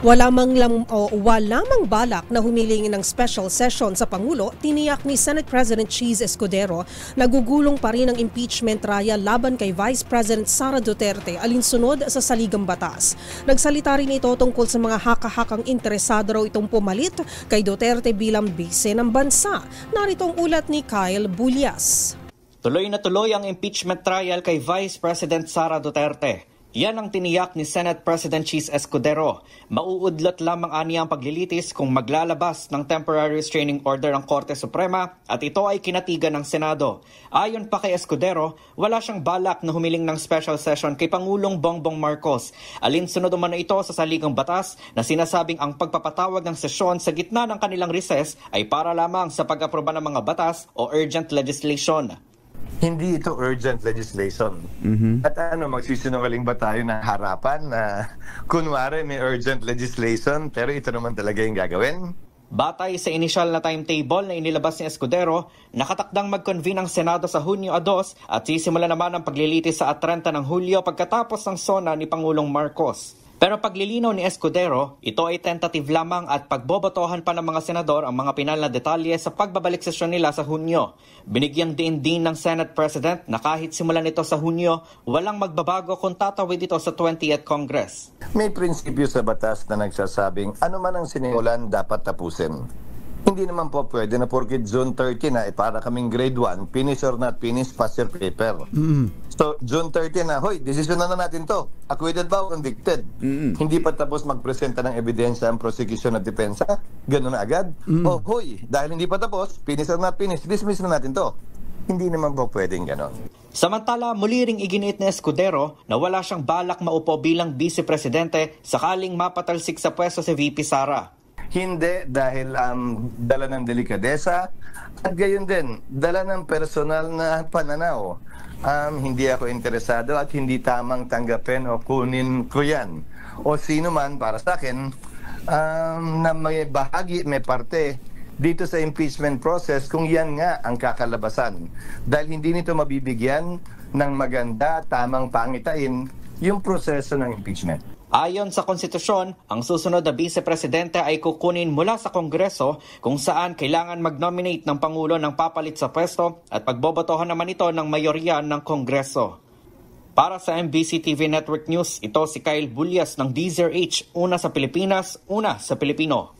Wala mang balak na humiling ng special session sa Pangulo, tiniyak ni Senate President Cheese Escudero na gugulong pa rin ang impeachment trial laban kay Vice President Sara Duterte alinsunod sa saligang batas. Nagsalita rin ito tungkol sa mga haka-hakang interesado raw itong pumalit kay Duterte bilang bise ng bansa. Narito ang ulat ni Kyle Bulyas. Tuloy na tuloy ang impeachment trial kay Vice President Sara Duterte. Yan ang tiniyak ni Senate President Cheese Escudero. Mauudlot lamang aniya ang paglilitis kung maglalabas ng temporary restraining order ang Korte Suprema at ito ay kinatigan ng Senado. Ayon pa kay Escudero, wala siyang balak na humiling ng special session kay Pangulong Bongbong Marcos. Alinsunod umano ito sa saligang batas na sinasabing ang pagpapatawag ng sesyon sa gitna ng kanilang recess ay para lamang sa pag-aproba ng mga batas o urgent legislation. Hindi ito urgent legislation. At magsisinungaling ba tayo na harapan na kunwari may urgent legislation pero ito naman talaga yung gagawin? Batay sa inisyal na timetable na inilabas ni Escudero, nakatakdang mag-convene ang Senado sa Hunyo 2 at sisimula naman ang paglilitis sa 30 ng Hulyo pagkatapos ng SONA ni Pangulong Marcos. Pero paglilinaw ni Escudero, ito ay tentative lamang at pagbobotohan pa ng mga senador ang mga pinal na detalye sa pagbabalik sesyon nila sa Hunyo. Binigyan din ng Senate President na kahit simulan ito sa Hunyo, walang magbabago kung tatawid ito sa 20th Congress. May prinsipyo sa batas na nagsasabing ano man ang sinimulan dapat tapusin. Hindi naman po pwede na porkit June 30 na para kaming grade 1, finish or not finish, pass your paper. So June 30 na, hoy, desisyon na natin to. Acquitted ba o convicted? Hindi pa tapos magpresenta ng ebidensya ang prosecution at depensa? Ganun na agad? O hoy, dahil hindi pa tapos, finish or not finish, dismiss na natin to. Hindi naman po pwedeng ganon. Samantala, muli ring iginiit ni Escudero na wala siyang balak maupo bilang vice-presidente sakaling mapatalsik sa pwesto si VP Sara. Hindi dahil dala ng delikadesa at gayon din, dala ng personal na pananaw. Hindi ako interesado at hindi tamang tanggapin o kunin ko yan. O sino man para sa akin na may bahagi, may parte dito sa impeachment process kung yan nga ang kakalabasan. Dahil hindi nito mabibigyan ng maganda, tamang pangitain yung proseso ng impeachment. Ayon sa konstitusyon, ang susunod na vice-presidente ay kukunin mula sa Kongreso kung saan kailangan mag-nominate ng Pangulo ng papalit sa pwesto at pagbobotohan naman ito ng mayorya ng Kongreso. Para sa MBC TV Network News, ito si Kyle Bulyas ng DZRH, una sa Pilipinas, una sa Pilipino.